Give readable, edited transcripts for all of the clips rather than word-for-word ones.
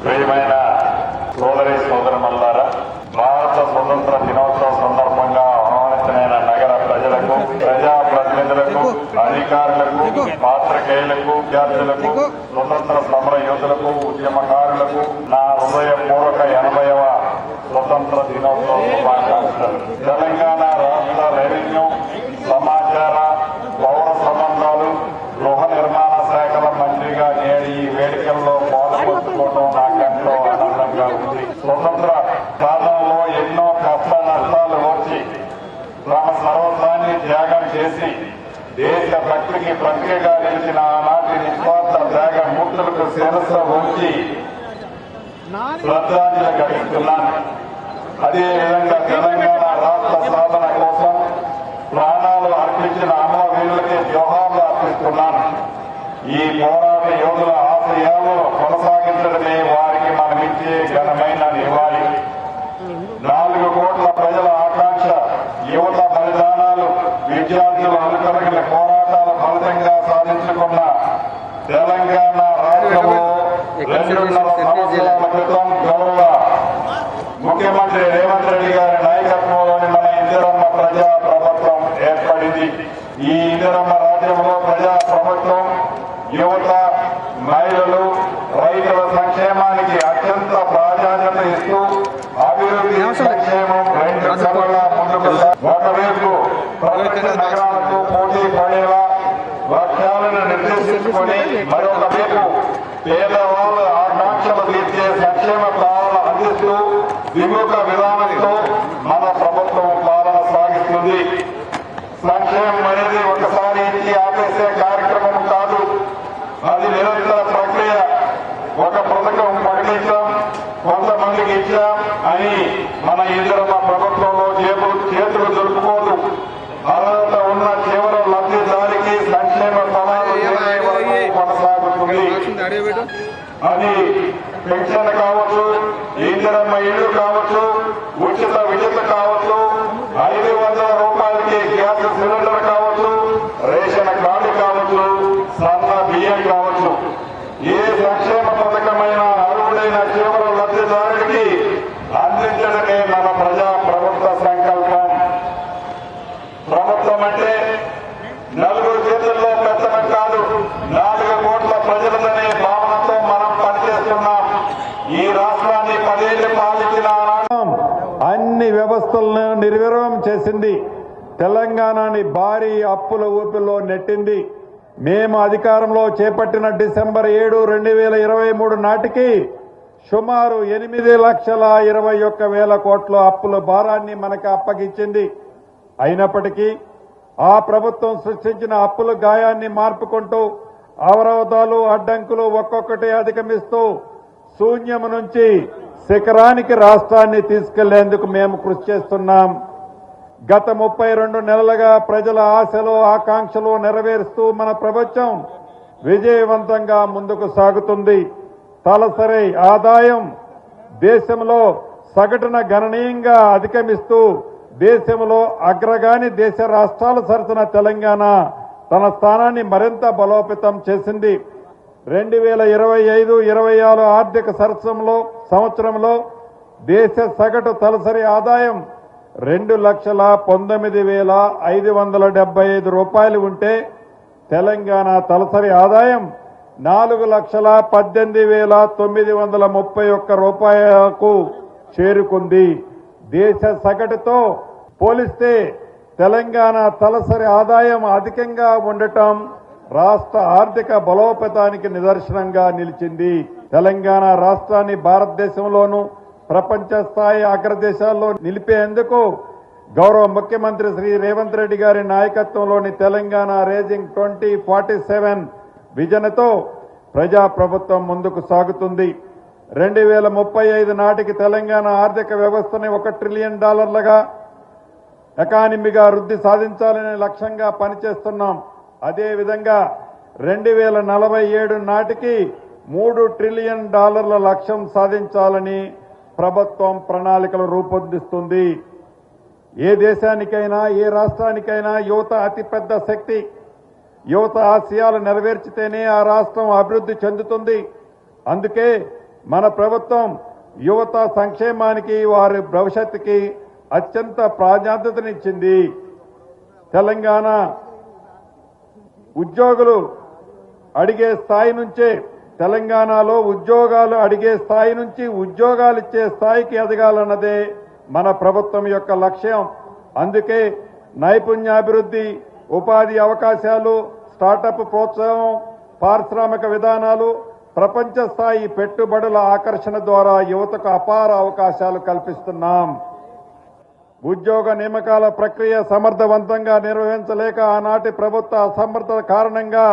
ప్రియమైన సోదరి సోదరులారా, భారత స్వతంత్ర దినోత్సవ సందర్భంగా ఆహ్వానితులైన నగర ప్రజలకు, ప్రజాప్రతినిధులకు, అధికారులకు, పాత్రికేయులకు, విద్యార్థులకు, స్వతంత్ర సమర యోధులకు, ఉద్యమకారులకు నా హృదయపూర్వక 80వ స్వతంత్ర దినోత్సవ శుభాకాంక్షలు. తెలంగాణ రాష్ట్ర రెవెన్యూ, సమాచార, పౌర సంబంధాలు, గృహ నిర్మాణ శాఖల మంత్రిగా నేడు ఈ వేడుకల్లో పాల్పంచుకోవడం నాకెంతో ఆనందంగా ఉంది. స్వతంత్ర సాధనలో ఎన్నో కష్ట నష్టాలు వచ్చి తమ సర్వస్వాన్ని త్యాగం చేసి దేశ భక్తికి ప్రక్రియగా నిలిచిన ఆనాటి నిస్వార్థ త్యాగమూర్తులకు శిరస్సు ఉంచి శ్రద్ధాంజలి ఘటిస్తున్నాను. అదేవిధంగా తెలంగాణ రాష్ట్ర సాధన కోసం ప్రాణాలు అర్పించిన అమరవీరులకి జోహార్లు అర్పిస్తున్నాను. ఈ పోరాట యోధుల ఆశయాలను కొనసాగించడమే వారికి మనమిచ్చే ఘనమైన నివాళి. 4 కోట్ల ప్రజల ఆకాంక్ష, యువత బలిదానాలు, విద్యార్థుల అనుకరగిన పోరాటాల ఫలితంగా సాధించుకున్న తెలంగాణ రాష్ట్రంలో 2.5 సంవత్సరాల క్రితం గౌరవ ముఖ్యమంత్రి రేవంత్ రెడ్డి గారి నాయకత్వంలోని మన ఇందిరమ్మ ప్రజా ప్రభుత్వం ఏర్పడింది. ఈ ఇందిరమ్మ రాజ్యంలో ప్రజా ప్రభుత్వం యువత, మహిళలు, రైతుల సంక్షేమానికి అత్యంత ప్రాధాన్యత ఇస్తూ అభివృద్ధి, సంక్షేమం 2 కళ్ళ ముందుకు ఒకవైపు ప్రపంచ నగరాలకు పోటీ పడేలా లక్ష్యాలను నిర్దేశించుకుని మరొక వైపు పేదవాళ్ళ ఆకాంక్షలు తీర్చే సంక్షేమ పాలన అందిస్తూ విముఖ విధానంతో మన ప్రభుత్వం పాలన సాగిస్తుంది. సంక్షేమం అనేది ఒకసారి ఇచ్చి ఆపేసే కార్యక్రమం కాదు, అది నిరంతర ప్రక్రియ. ఒక పథకం ప్రకటించాం, కొంతమందికి ఇచ్చాం అని మన ఇందిరమ్మ ప్రభుత్వంలో చేతులు దొరుకుకోదు. అర్హత ఉన్న చివరి లబ్ధిదారికి సంక్షేమ ఫలాలు కొనసాగుతుంది. అది పెన్షన్ కావచ్చు, ఇందిరమ్మ ఇల్లు కావచ్చు, ఉచిత విద్యుత్ కావచ్చు, 500 రూపాయలకి గ్యాస్ సిలిండర్ కావచ్చు, రేషన్ కార్డు కావచ్చు, సన్న బియ్యం కావచ్చు. ఏ సంక్షేమ పథకమైన అర్హుడైన చివరి లబ్ధిదారుడికి అందించడమే మన ప్రజా ప్రభుత్వ సంకల్పం. ప్రభుత్వం అంటే 4 చేతుల్లో పెత్తనం కాదు, 4 కోట్ల ప్రజలనే భావనతో మనం పనిచేస్తున్నాం. ఈ రాష్ట్రాన్ని 10 ఏళ్లు పాలించిన అన్ని వ్యవస్థలను నిర్వీర్యం చేసింది. తెలంగాణని భారీ అప్పుల ఊపిలో నెట్టింది. మేము అధికారంలో చేపట్టిన డిసెంబర్ 7, 2023 నాటికి సుమారు 8,21,000 కోట్ల అప్పుల భారాన్ని మనకు అప్పగించింది. అయినప్పటికీ ఆ ప్రభుత్వం సృష్టించిన అప్పుల గాయాన్ని మార్పుకుంటూ అవరోధాలు, అడ్డంకులు ఒక్కొక్కటి అధిగమిస్తూ శూన్యం నుంచి శిఖరానికి రాష్ట్రాన్ని తీసుకెళ్లేందుకు మేము కృషి చేస్తున్నాం. గత 32 నెలలుగా ప్రజల ఆశలు, ఆకాంక్షలు నెరవేరుస్తూ మన ప్రభుత్వం విజయవంతంగా ముందుకు సాగుతుంది. తలసరి ఆదాయం దేశంలో సగటున గణనీయంగా అధిగమిస్తూ దేశంలో అగ్రగామి దేశ రాష్ట్రాల సరసన తెలంగాణ తన స్థానాన్ని మరింత బలోపేతం చేసింది. 2025-26 ఆర్థిక సంవత్సరంలో దేశ సగటు తలసరి ఆదాయం 2,19,575 రూపాయలు ఉంటే తెలంగాణ తలసరి ఆదాయం 4,18,931 రూపాయలకు చేరుకుంది. దేశ సగటుతో పోలిస్తే తెలంగాణ తలసరి ఆదాయం అధికంగా ఉండటం రాష్ట్ర ఆర్థిక బలోపేతానికి నిదర్శనంగా నిలిచింది. తెలంగాణ రాష్ట్రాన్ని భారతదేశంలోనూ ప్రపంచ స్థాయి అగ్రదేశాల్లో నిలిపేందుకు గౌరవ ముఖ్యమంత్రి శ్రీ రేవంత్ రెడ్డి గారి నాయకత్వంలోని తెలంగాణ రేజింగ్ 2047 విజన్తో ప్రజా ప్రభుత్వం ముందుకు సాగుతుంది. 2035 నాటికి తెలంగాణ ఆర్థిక వ్యవస్థని $1 ట్రిలియన్ ఎకానమీగా వృద్ధి సాధించాలనే లక్ష్యంగా పనిచేస్తున్నాం. అదేవిధంగా 2047 నాటికి $3 ట్రిలియన్ లక్ష్యం సాధించాలని ప్రభుత్వం ప్రణాళికలు రూపొందిస్తుంది. ఏ దేశానికైనా, ఏ రాష్ట్రానికైనా యువత అతిపెద్ద శక్తి. యువత ఆశయాలు నెరవేర్చితేనే ఆ రాష్ట్రం అభివృద్ధి చెందుతుంది. అందుకే మన ప్రభుత్వం యువత సంక్షేమానికి వారి భవిష్యత్తుకి అత్యంత ప్రాధాన్యతనిచ్చింది. తెలంగాణ ఉద్యోగులు అడిగే స్థాయి నుంచే తెలంగాణలో ఉద్యోగాలు అడిగే స్థాయి నుంచి ఉద్యోగాలు ఇచ్చే స్థాయికి ఎదగాలన్నదే మన ప్రభుత్వం యొక్క లక్ష్యం. అందుకే నైపుణ్యాభివృద్ధి, ఉపాధి అవకాశాలు, స్టార్టప్ ప్రోత్సాహం, పారిశ్రామిక విధానాలు, ప్రపంచ స్థాయి పెట్టుబడుల ఆకర్షణ ద్వారా యువతకు అపార అవకాశాలు కల్పిస్తున్నాం. ఉద్యోగ నియామకాల ప్రక్రియ సమర్థవంతంగా నిర్వహించలేక ఆనాటి ప్రభుత్వ అసమర్థత కారణంగా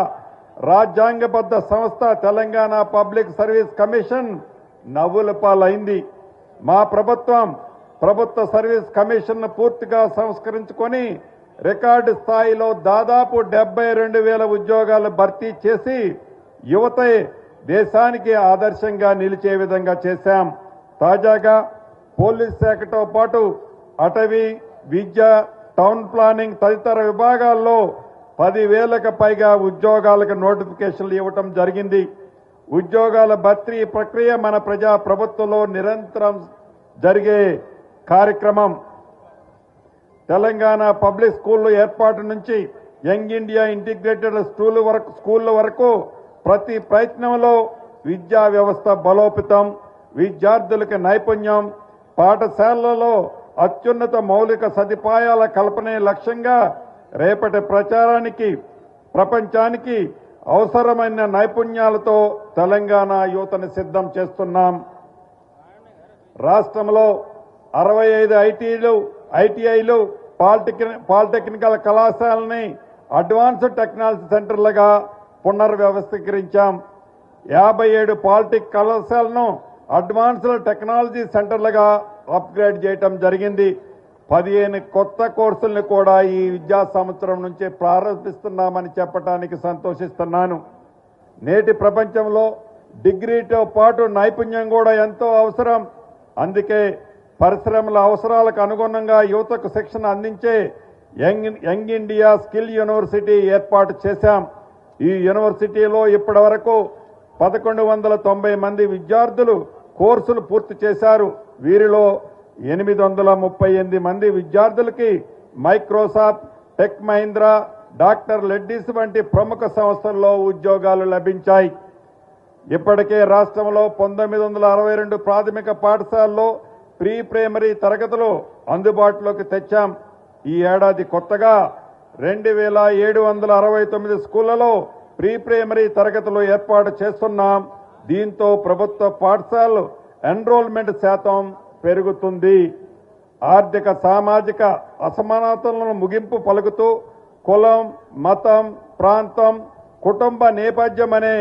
రాజ్యాంగబద్ధ సంస్థ తెలంగాణ పబ్లిక్ సర్వీస్ కమిషన్ నవ్వుల పాలైంది. మా ప్రభుత్వ సర్వీస్ కమిషన్ పూర్తిగా సంస్కరించుకొని రికార్డు స్థాయిలో దాదాపు 72,000 ఉద్యోగాలు భర్తీ చేసి యువతే దేశానికి ఆదర్శంగా నిలిచే విధంగా చేశాం. తాజాగా పోలీస్ శాఖతో పాటు అటవీ, విద్య, టౌన్ ప్లానింగ్ తదితర విభాగాల్లో 10,000కు పైగా ఉద్యోగాలకు నోటిఫికేషన్లు ఇవ్వటం జరిగింది. ఉద్యోగాల భర్తీ ప్రక్రియ మన ప్రజా ప్రభుత్వంలో నిరంతరం జరిగే కార్యక్రమం. తెలంగాణ పబ్లిక్ స్కూళ్ల ఏర్పాటు నుంచి యంగ్ ఇండియా ఇంటిగ్రేటెడ్ స్కూళ్ల వరకు ప్రతి ప్రయత్నంలో విద్యా వ్యవస్థ బలోపేతం, విద్యార్థులకు నైపుణ్యం, పాఠశాలలలో అత్యున్నత మౌలిక సదుపాయాల కల్పనే లక్ష్యంగా రేపటి ప్రపంచానికి అవసరమైన నైపుణ్యాలతో తెలంగాణ యువతను సిద్ధం చేస్తున్నాం. రాష్ట్రంలో 65 ఐటీఐలు, పాలిటెక్నికల్ కళాశాలని అడ్వాన్స్డ్ టెక్నాలజీ సెంటర్లుగా పునర్వ్యవస్థీకరించాం. 57 పాలిటెక్ కళాశాలను అడ్వాన్స్డ్ టెక్నాలజీ సెంటర్లుగా అప్గ్రేడ్ చేయడం జరిగింది. 15 కొత్త కోర్సులను కూడా ఈ విద్యా సంవత్సరం నుంచే ప్రారంభిస్తున్నామని చెప్పడానికి సంతోషిస్తున్నాను. నేటి ప్రపంచంలో డిగ్రీతో పాటు నైపుణ్యం కూడా ఎంతో అవసరం. అందుకే పరిశ్రమల అవసరాలకు అనుగుణంగా యువతకు శిక్షణ అందించే యంగ్ ఇండియా స్కిల్ యూనివర్సిటీ ఏర్పాటు చేశాం. ఈ యూనివర్సిటీలో ఇప్పటి వరకు 1190 మంది విద్యార్థులు కోర్సులు పూర్తి చేశారు. వీరిలో 838 మంది విద్యార్థులకి Microsoft, tech Mahindra, doctor Reddy's వంటి ప్రముఖ సంస్థల్లో ఉద్యోగాలు లభించాయి. ఇప్పటికే రాష్ట్రంలో 1962 ప్రాథమిక పాఠశాలలో ప్రీ ప్రైమరీ తరగతులు అందుబాటులోకి తెచ్చాం. ఈ ఏడాది కొత్తగా 2,769 స్కూళ్లలో ప్రీ ప్రైమరీ తరగతులు ఏర్పాటు చేస్తున్నాం. దీంతో ప్రభుత్వ పాఠశాలలు ఎన్రోల్మెంట్ శాతం పెరుగుతుంది. ఆర్థిక సామాజిక అసమానతలను ముగింపు పలుకుతూ కులం, మతం, ప్రాంతం, కుటుంబ నేపథ్యం అనే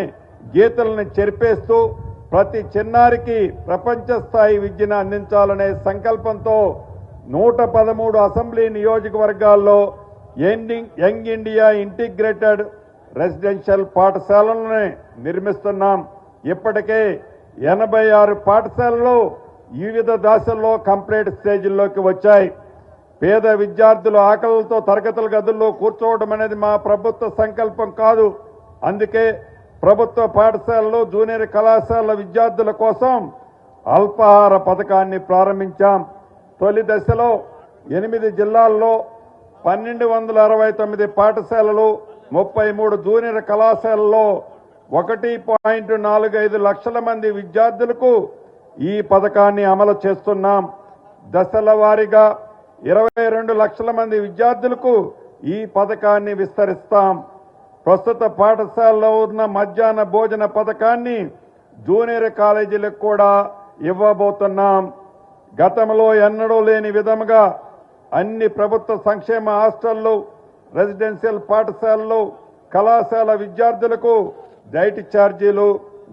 గీతలను చెరిపేస్తూ ప్రతి చిన్నారికి ప్రపంచ స్థాయి విద్యను అందించాలనే సంకల్పంతో 113 అసెంబ్లీ నియోజకవర్గాల్లో యంగ్ ఇండియా ఇంటిగ్రేటెడ్ రెసిడెన్షియల్ పాఠశాలలను నిర్మిస్తున్నాం. ఇప్పటికే 86 పాఠశాలలు వివిధ దశల్లో కంప్లీట్ స్టేజ్ల్లోకి వచ్చాయి. పేద విద్యార్థులు ఆకలితో తరగతుల గదుల్లో కూర్చోవడం అనేది మా ప్రభుత్వ సంకల్పం కాదు. అందుకే ప్రభుత్వ పాఠశాలలో, జూనియర్ కళాశాలల విద్యార్థుల కోసం అల్పాహార పథకాన్ని ప్రారంభించాం. తొలి దశలో 8 జిల్లాల్లో 1,269 పాఠశాలలు, 33 జూనియర్ కళాశాలల్లో 1.45 లక్షల మంది విద్యార్థులకు ఈ పథకాన్ని అమలు చేస్తున్నాం. దశల వారీగా 22 లక్షల మంది విద్యార్థులకు ఈ పథకాన్ని విస్తరిస్తాం. ప్రస్తుత పాఠశాలలో ఉన్న మధ్యాహ్న భోజన పథకాన్ని జూనియర్ కాలేజీలకు కూడా ఇవ్వబోతున్నాం. గతంలో ఎన్నడూ లేని విధంగా అన్ని ప్రభుత్వ సంక్షేమ హాస్టళ్లు, రెసిడెన్షియల్ పాఠశాలలు, కళాశాల విద్యార్థులకు డైట్ ఛార్జీలు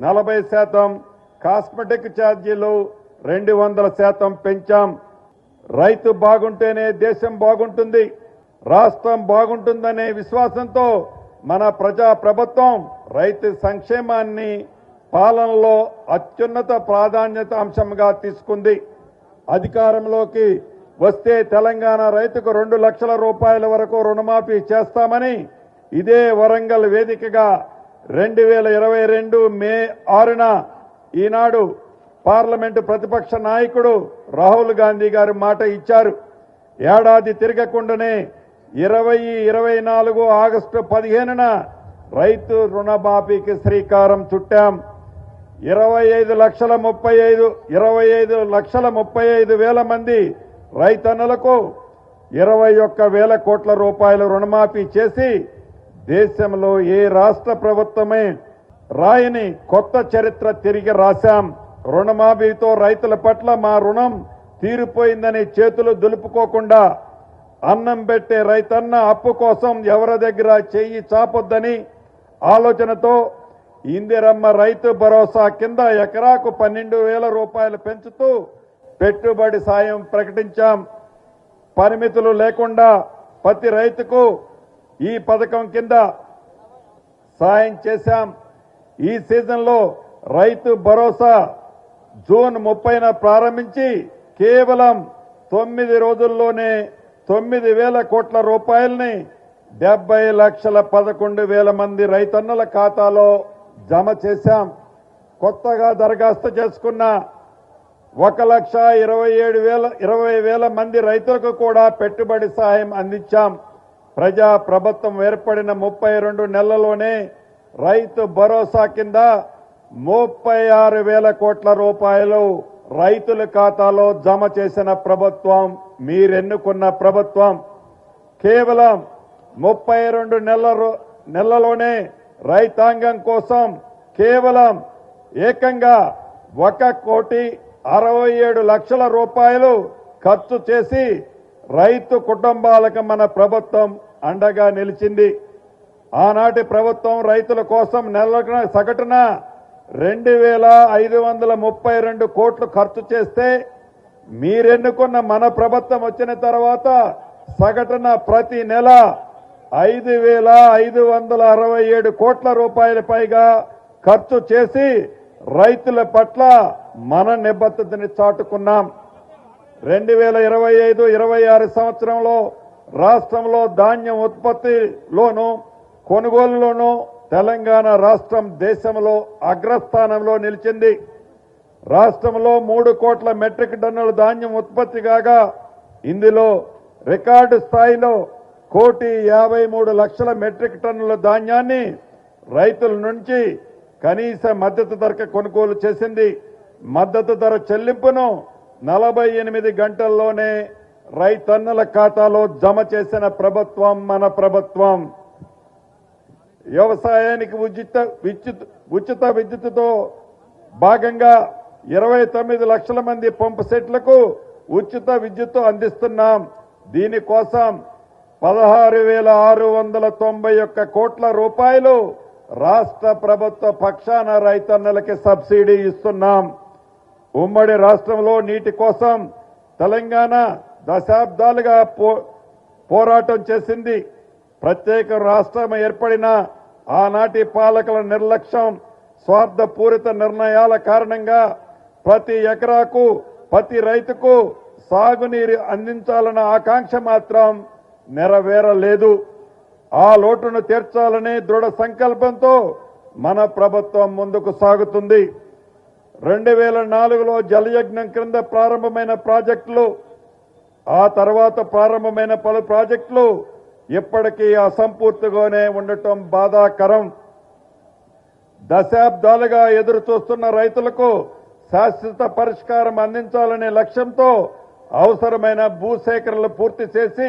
40%, కాస్మెటిక్ ఛార్జీలు 200% పెంచాం. రైతు బాగుంటేనే దేశం బాగుంటుంది, రాష్ట్రం బాగుంటుందనే విశ్వాసంతో మన ప్రజా ప్రభుత్వం రైతు సంక్షేమాన్ని పాలనలో అత్యున్నత ప్రాధాన్యత అంశంగా తీసుకుంది. అధికారంలోకి వస్తే తెలంగాణ రైతుకు 2 లక్షల రూపాయల వరకు రుణమాఫీ చేస్తామని ఇదే వరంగల్ వేదికగా 2022 మే 6న ఈనాడు పార్లమెంటు ప్రతిపక్ష నాయకుడు రాహుల్ గాంధీ గారు మాట ఇచ్చారు. ఏడాది తిరగకుండానే 2024 ఆగస్టు 15న రైతు రుణమాఫీకి శ్రీకారం చుట్టాం. 25,35,000 మంది రైతన్నలకు 21,000 కోట్ల రూపాయల రుణమాఫీ చేసి దేశంలో ఏ రాష్ట్ర ప్రభుత్వమే రాయని కొత్త చరిత్ర తిరిగి రాశాం. రుణమాఫీతో రైతుల పట్ల మా రుణం తీరిపోయిందని చేతులు దులుపుకోకుండా అన్నం పెట్టే రైతన్న అప్పు కోసం ఎవరి దగ్గర చెయ్యి చాపొద్దని ఆలోచనతో ఇందిరమ్మ రైతు భరోసా కింద ఎకరాకు 12,000 రూపాయలు పెంచుతూ పెట్టుబడి సాయం ప్రకటించాం. పరిమితులు లేకుండా ప్రతి రైతుకు ఈ పథకం కింద సాయం చేశాం. ఈ సీజన్లో రైతు భరోసా జూన్ 30న ప్రారంభించి కేవలం 9 రోజుల్లోనే 9,000 కోట్ల రూపాయల్ని 70,11,000 మంది రైతన్నుల ఖాతాలో జమ చేశాం. కొత్తగా దరఖాస్తు చేసుకున్న 1,27,20,000 మంది రైతులకు కూడా పెట్టుబడి సాయం అందించాం. ప్రజా ప్రభుత్వం ఏర్పడిన 32 నెలల్లోనే రైతు భరోసా కింద 36,000 కోట్ల రూపాయలు రైతుల ఖాతాలో జమ చేసిన ప్రభుత్వం మీరెన్నుకున్న ప్రభుత్వం. కేవలం 32 నెలల్లోనే రైతాంగం కోసం కేవలం ఏకంగా 1,67,00,000 రూపాయలు ఖర్చు చేసి రైతు కుటుంబాలకు మన ప్రభుత్వం అండగా నిలిచింది. ఆనాటి ప్రభుత్వం రైతుల కోసం నెలకు సగటున 2,532 కోట్లు ఖర్చు చేస్తే మీరెన్నుకున్న మన ప్రభుత్వం వచ్చిన తర్వాత సగటున ప్రతి నెల 5,567 కోట్ల రూపాయల పైగా ఖర్చు చేసి రైతుల పట్ల మన నిబద్ధతని చాటుకున్నాం. 2025-26 సంవత్సరంలో రాష్ట్రంలో ధాన్యం ఉత్పత్తిలోనూ కొనుగోలులోనూ తెలంగాణ రాష్ట్రం దేశంలో అగ్రస్థానంలో నిలిచింది. రాష్ట్రంలో 3 కోట్ల మెట్రిక్ టన్నుల ధాన్యం ఉత్పత్తి కాగా ఇందులో రికార్డు స్థాయిలో 1,53,00,000 మెట్రిక్ టన్నుల ధాన్యాన్ని రైతుల నుంచి కనీస మద్దతు ధరకు కొనుగోలు చేసింది. మద్దతు ధర చెల్లింపును 48 గంటల్లోనే రైతన్నుల ఖాతాలో జమ చేసిన ప్రభుత్వం మన ప్రభుత్వం. వ్యవసాయానికి ఉచిత విద్యుత్తుతో భాగంగా 29 లక్షల మంది పంపు సెట్లకు ఉచిత విద్యుత్తు అందిస్తున్నాం. దీనికోసం 16,691 కోట్ల రూపాయలు రాష్ట్ర ప్రభుత్వ పక్షాన రైతన్నలకి సబ్సిడీ ఇస్తున్నాం. ఉమ్మడి రాష్ట్రంలో నీటి కోసం తెలంగాణ దశాబ్దాలుగా పోరాటం చేసింది. ప్రత్యేక రాష్ట్రం ఏర్పడిన ఆనాటి పాలకుల నిర్లక్ష్యం, స్వార్థపూరిత నిర్ణయాల కారణంగా ప్రతి ఎకరాకు ప్రతి రైతుకు సాగునీరు అందించాలన్న ఆకాంక్ష మాత్రం నెరవేరలేదు. ఆ లోటును తీర్చాలనే దృఢ సంకల్పంతో మన ప్రభుత్వం ముందుకు సాగుతుంది. 2004లో జలయజ్ఞం క్రింద ప్రారంభమైన ప్రాజెక్టులు, ఆ తర్వాత ప్రారంభమైన పలు ప్రాజెక్టులు ఇప్పటికీ అసంపూర్తిగానే ఉండటం బాధాకరం. దశాబ్దాలుగా ఎదురు చూస్తున్న రైతులకు శాశ్వత పరిష్కారం అందించాలనే లక్ష్యంతో అవసరమైన భూసేకరణలు పూర్తి చేసి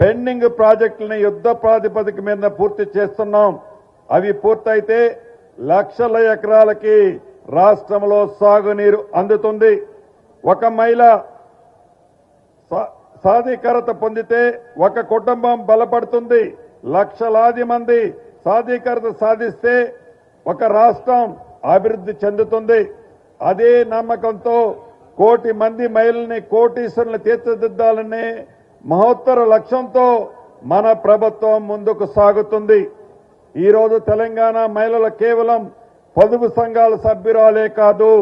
పెండింగ్ ప్రాజెక్టులను యుద్ధ ప్రాతిపదిక మీద పూర్తి చేస్తున్నాం. అవి పూర్తయితే లక్షల ఎకరాలకి రాష్ట్రంలో సాగునీరు అందుతుంది. ఒక మహిళ సాధికారత పొందితే ఒక కుటుంబం బలపడుతుంది. లక్షలాది మంది సాధికారత సాధిస్తే ఒక రాష్ట్రం అభివృద్ధి చెందుతుంది. అదే నమ్మకంతో 1 కోటి మంది మహిళల్ని కోటీశ్వరులను తీర్చిదిద్దాలనే మహోత్తర లక్ష్యంతో మన ప్రభుత్వం ముందుకు సాగుతుంది. ఈరోజు తెలంగాణ మహిళలు కేవలం పొదుపు సంఘాల సభ్యురాలే కాదు,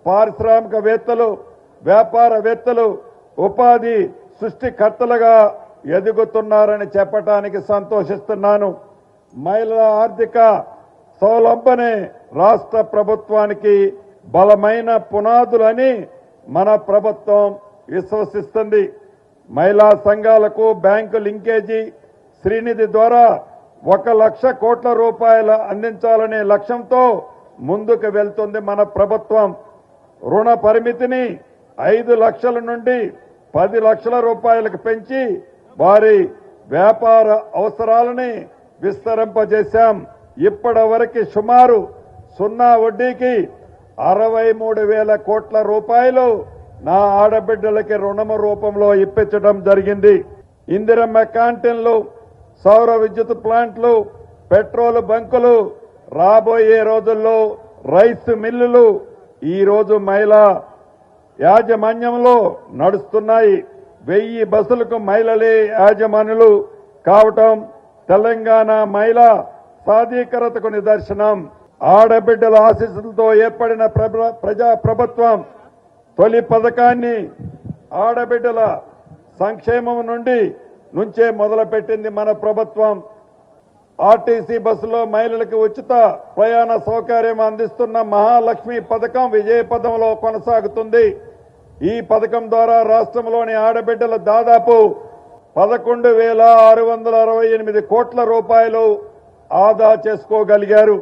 పారిశ్రామికవేత్తలు, వ్యాపారవేత్తలు, ఉపాధి సృష్టికర్తలుగా ఎదుగుతున్నారని చెప్పడానికి సంతోషిస్తున్నాను. మహిళల ఆర్థిక స్వావలంబనే రాష్ట్ర ప్రభుత్వానికి బలమైన పునాదులని మన ప్రభుత్వం విశ్వసిస్తుంది. మహిళా సంఘాలకు బ్యాంకు లింకేజీ శ్రీనిధి ద్వారా 1,00,000 కోట్ల రూపాయలు అందించాలనే లక్ష్యంతో ముందుకు వెళ్తుంది మన ప్రభుత్వం. రుణ పరిమితిని 5 లక్షల నుండి 10 లక్షల రూపాయలకు పెంచి వారి వ్యాపార అవసరాలని విస్తరింపజేశాం. ఇప్పటి వరకు సుమారు 0 వడ్డీకి 63,000 కోట్ల రూపాయలు నా ఆడబిడ్డలకి రుణము రూపంలో ఇప్పించడం జరిగింది. ఇందిరమ్మ క్యాంటీన్లు, సౌర విద్యుత్ ప్లాంట్లు, పెట్రోల్ బంకులు, రాబోయే రోజుల్లో రైస్ మిల్లులు ఈ రోజు మహిళా యాజమాన్యంలో నడుస్తున్నాయి. 1000 బస్సులకు మహిళలే యాజమానులు కావటం తెలంగాణ మహిళా సాధికారతకు నిదర్శనం. ఆడబిడ్డల ఆశీస్సులతో ఏర్పడిన ప్రజా ప్రభుత్వం తొలి పథకాన్ని ఆడబిడ్డల సంక్షేమం నుంచే మొదలుపెట్టింది మన ప్రభుత్వం. ఆర్టీసీ బస్సులో మహిళలకు ఉచిత ప్రయాణ సౌకర్యం అందిస్తున్న మహాలక్ష్మి పథకం విజయపథంలో కొనసాగుతుంది. ఈ పథకం ద్వారా రాష్ట్రంలోని ఆడబిడ్డలు దాదాపు 11,668 కోట్ల రూపాయలు ఆదా చేసుకోగలిగారు.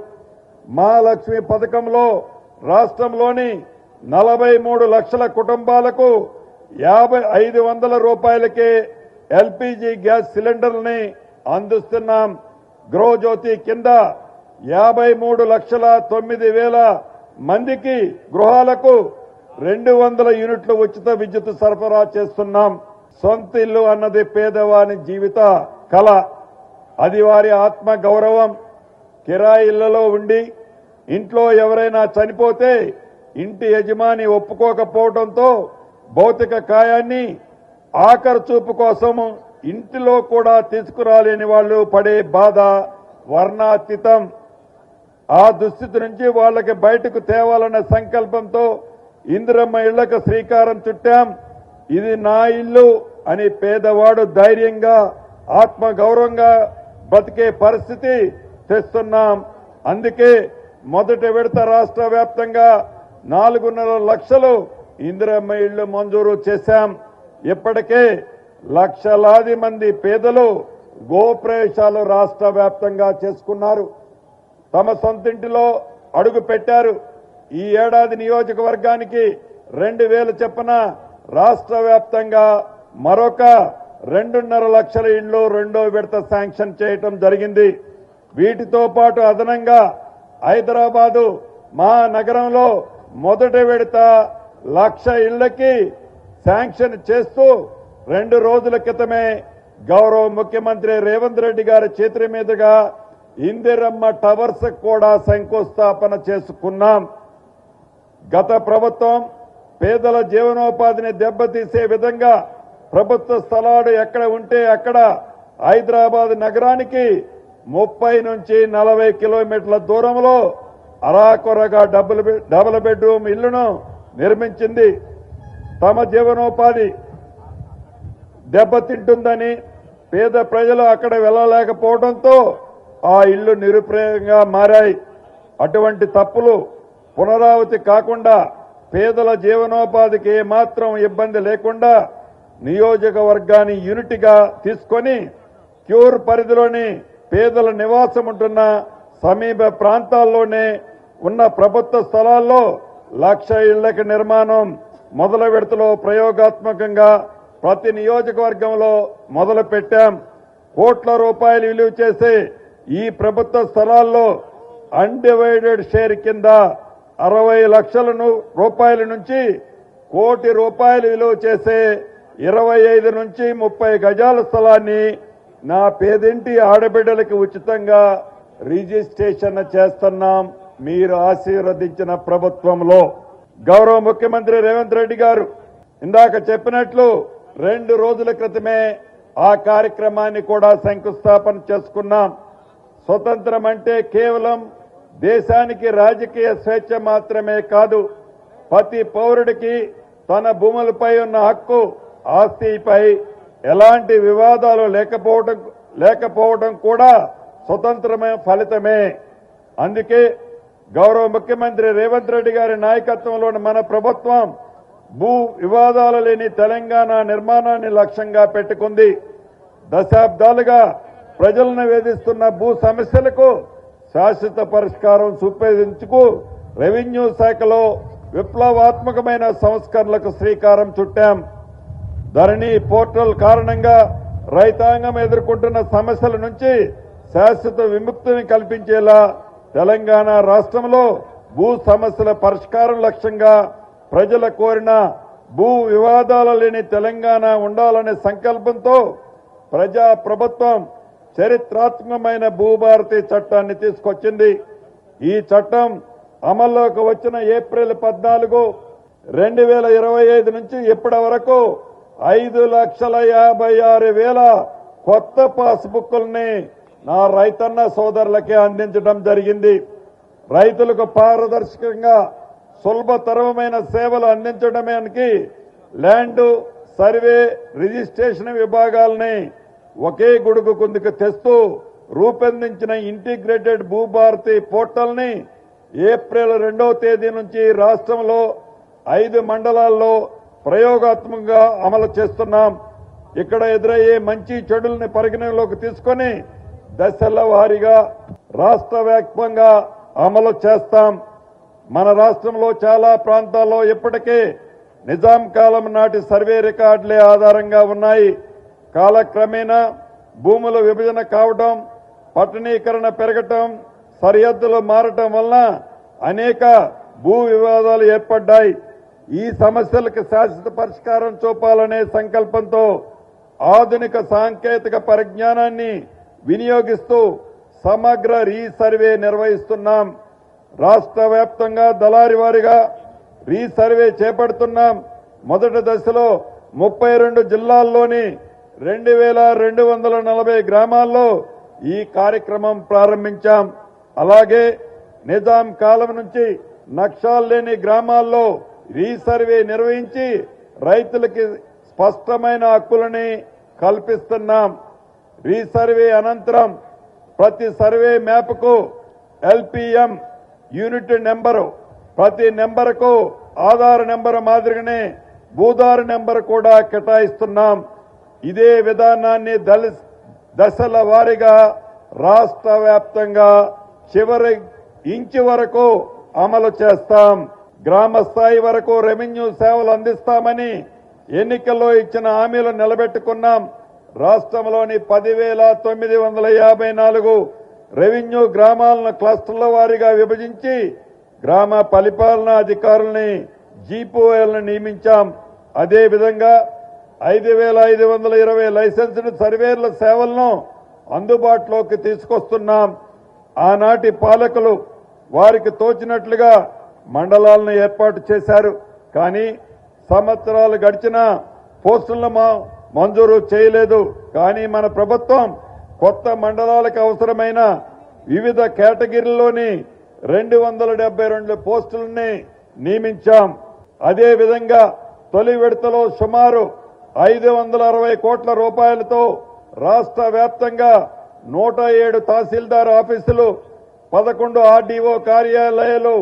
మహాలక్ష్మి పథకంలో రాష్ట్రంలోని 43 లక్షల కుటుంబాలకు 500 రూపాయలకే ఎల్పీజీ గ్యాస్ సిలిండర్ని అందిస్తున్నాం. గృహజ్యోతి కింద 53,09,000 మందికి గృహాలకు 200 యూనిట్ల ఉచిత విద్యుత్ సరఫరా చేస్తున్నాం. సొంత ఇల్లు అన్నది పేదవాని జీవిత కళ. అది వారి ఆత్మ గౌరవం. కిరాయి ఇళ్లలో ఉండి ఇంట్లో ఎవరైనా చనిపోతే ఇంటి యజమాని ఒప్పుకోకపోవడంతో భౌతిక కాయాన్ని ఆఖరి చూపు కోసం ఇంటిలో కూడా తీసుకురాలేని వాళ్ళు పడే బాధ వర్ణాతీతం. ఆ దుస్థితి నుంచి వాళ్ళకి బయటకు తేవాలన్న సంకల్పంతో ఇందిరమ్మ ఇళ్లకు శ్రీకారం చుట్టాం. ఇది నా ఇల్లు అని పేదవాడు ధైర్యంగా ఆత్మగౌరవంగా బతికే పరిస్థితి తెస్తున్నాం. అందుకే మొదటి విడత రాష్ట్ర వ్యాప్తంగా 4.5 లక్షలు ఇందిరమ్మ ఇళ్లు మంజూరు చేశాం. ఇప్పటికే లక్షలాది మంది పేదలు గోప్రవేశాలు రాష్ట్ర వ్యాప్తంగా చేసుకున్నారు. తమ సొంతింటిలో అడుగు పెట్టారు. ఈ ఏడాది నియోజకవర్గానికి 2,000 చొప్పున రాష్ట్ర వ్యాప్తంగా మరొక 2.5 లక్షల ఇండ్లు రెండో విడత శాంక్షన్ చేయటం జరిగింది. వీటితో పాటు అదనంగా హైదరాబాదు మహానగరంలో మొదటి విడత 1,00,000 ఇళ్లకి శాంక్షన్ చేస్తూ 2 రోజుల క్రితమే గౌరవ ముఖ్యమంత్రి రేవంత్ రెడ్డి గారి చేతుల మీదుగా ఇందిరమ్మ టవర్స్ కూడా శంకుస్థాపన చేసుకున్నాం. గత ప్రభుత్వం పేదల జీవనోపాధిని దెబ్బతీసే విధంగా ప్రభుత్వ స్థలాలు ఎక్కడ ఉంటే అక్కడ హైదరాబాద్ నగరానికి 30 నుంచి 40 కిలోమీటర్ల దూరంలో అరాకొరగా డబుల్ బెడ్రూమ్ ఇళ్లను నిర్మించింది. తమ జీవనోపాధి దెబ్బతింటుందని పేద ప్రజలు అక్కడ వెళ్లలేకపోవడంతో ఆ ఇళ్లు నిరుపయోగంగా మారాయి. అటువంటి తప్పులు పునరావృతి కాకుండా పేదల జీవనోపాధికి ఏమాత్రం ఇబ్బంది లేకుండా నియోజకవర్గాన్ని యూనిట్గా తీసుకొని క్యూర్ పరిధిలోని పేదల నివాసం ఉంటున్న సమీప ప్రాంతాల్లోనే ఉన్న ప్రభుత్వ స్థలాల్లో 1,00,000 ఇళ్లకి నిర్మాణం మొదలు విడతలో ప్రయోగాత్మకంగా ప్రతి నియోజకవర్గంలో మొదలు పెట్టాం. కోట్ల రూపాయలు విలువ చేసే ఈ ప్రభుత్వ స్థలాల్లో అన్డివైడెడ్ షేర్ కింద 60 లక్షల రూపాయల నుంచి 1 కోటి రూపాయలు విలువ చేసే 25 నుంచి 30 గజాల స్థలాన్ని నా పేదింటి ఆడబిడ్డలకి ఉచితంగా రిజిస్ట్రేషన్ చేస్తున్నాం. మీరు ఆశీర్వదించిన ప్రభుత్వంలో గౌరవ ముఖ్యమంత్రి రేవంత్ రెడ్డి గారు ఇందాక చెప్పినట్లు 2 రోజుల క్రితమే ఆ కార్యక్రమాన్ని కూడా శంకుస్థాపన చేసుకున్నాం. స్వతంత్రం అంటే కేవలం దేశానికి రాజకీయ స్వేచ్ఛ మాత్రమే కాదు, ప్రతి పౌరుడికి తన భూములపై ఉన్న హక్కు, ఆస్తిపై ఎలాంటి వివాదాలు లేకపోవడం కూడా స్వతంత్రమే ఫలితమే. అందుకే గౌరవ ముఖ్యమంత్రి రేవంత్ రెడ్డి గారి నాయకత్వంలోని మన ప్రభుత్వం భూ వివాదాలు లేని తెలంగాణ నిర్మాణాన్ని లక్ష్యంగా పెట్టుకుంది. దశాబ్దాలుగా ప్రజలను వేధిస్తున్న భూ సమస్యలకు శాశ్వత పరిష్కారం చూపేందుకు రెవెన్యూ శాఖలో విప్లవాత్మకమైన సంస్కరణలకు శ్రీకారం చుట్టాం. ధరణి పోర్టల్ కారణంగా రైతాంగం ఎదుర్కొంటున్న సమస్యల నుంచి శాశ్వత విముక్తిని కల్పించేలా తెలంగాణ రాష్ట్రంలో భూ సమస్యల పరిష్కారం లక్ష్యంగా ప్రజల కోరిన భూ వివాదాలు లేని తెలంగాణ ఉండాలనే సంకల్పంతో ప్రజా ప్రభుత్వం చరిత్రాత్మకమైన భూభారతి చట్టాన్ని తీసుకొచ్చింది. ఈ చట్టం అమల్లోకి వచ్చిన ఏప్రిల్ 14, 2025 నుంచి ఇప్పటి వరకు 5,56,000 కొత్త పాస్బుక్లని నా రైతన్న సోదరులకే అందించడం జరిగింది. రైతులకు పారదర్శకంగా సులభతరమైన సేవలు అందించడానికి ల్యాండ్ సర్వే రిజిస్ట్రేషన్ విభాగాల్ని ఒకే గొడుగు కిందకు తెస్తూ రూపొందించిన ఇంటిగ్రేటెడ్ భూభారతి పోర్టల్ని ఏప్రిల్ 2వ తేదీ నుంచి రాష్ట్రంలో 5 మండలాల్లో ప్రయోగాత్మకంగా అమలు చేస్తున్నాం. ఇక్కడ ఎదురయ్యే మంచి చెడుల్ని పరిగణనలోకి తీసుకొని దశల వారీగా రాష్ట్ర వ్యాప్తంగా అమలు చేస్తాం. మన రాష్ట్రంలో చాలా ప్రాంతాల్లో ఇప్పటికే నిజాం కాలం నాటి సర్వే రికార్డులే ఆధారంగా ఉన్నాయి. కాలక్రమేణా భూముల విభజన కావడం, పట్టణీకరణ పెరగటం, సరిహద్దులు మారటం వలన అనేక భూ వివాదాలు ఏర్పడ్డాయి. ఈ సమస్యలకు శాశ్వత పరిష్కారం చూపాలనే సంకల్పంతో ఆధునిక సాంకేతిక పరిజ్ఞానాన్ని వినియోగిస్తూ సమగ్ర రీసర్వే నిర్వహిస్తున్నాం. రాష్ట్ర వ్యాప్తంగా దళారి వారీగా రీసర్వే చేపడుతున్నాం. మొదటి దశలో 32 జిల్లాల్లోని 2,240 గ్రామాల్లో ఈ కార్యక్రమం ప్రారంభించాం. అలాగే నిజాం కాలం నుంచి నక్షాలు లేని గ్రామాల్లో రీసర్వే నిర్వహించి రైతులకి స్పష్టమైన హక్కులని కల్పిస్తున్నాం. రీసర్వే అనంతరం ప్రతి సర్వే మ్యాప్కు ఎల్పిఎం యూనిట్ నెంబరు, ప్రతి నెంబర్కు ఆధార్ నెంబర్ మాదిరిగానే భూధార్ నెంబర్ కూడా కేటాయిస్తున్నాం. ఇదే విధానాన్ని దశల వారీగా రాష్ట్ర వ్యాప్తంగా చివరి ఇంచు వరకు అమలు చేస్తాం. గ్రామ స్థాయి వరకు రెవెన్యూ సేవలు అందిస్తామని ఎన్నికల్లో ఇచ్చిన హామీలు నిలబెట్టుకున్నాం. రాష్ట్రంలోని 10,954 రెవెన్యూ గ్రామాలను క్లస్టర్ల వారీగా విభజించి గ్రామ పరిపాలనా అధికారుల్ని జీపీఓలను నియమించాం. అదేవిధంగా 5,520 లైసెన్స్డ్ సర్వేర్ల సేవలను అందుబాటులోకి తీసుకొస్తున్నాం. ఆనాటి పాలకులు వారికి తోచినట్లుగా మండలాలను ఏర్పాటు చేశారు. కానీ సంవత్సరాలు గడిచినా పోస్టులను మంజూరు చేయలేదు. కానీ మన ప్రభుత్వం కొత్త మండలాలకు అవసరమైన వివిధ కేటగిరీల్లోని 272 పోస్టులని నియమించాం. అదేవిధంగా తొలి విడతలో సుమారు 560 కోట్ల రూపాయలతో రాష్ట్ర వ్యాప్తంగా 107 తహసీల్దార్ ఆఫీసులు, 11 ఆర్డీఓ కార్యాలయాలు,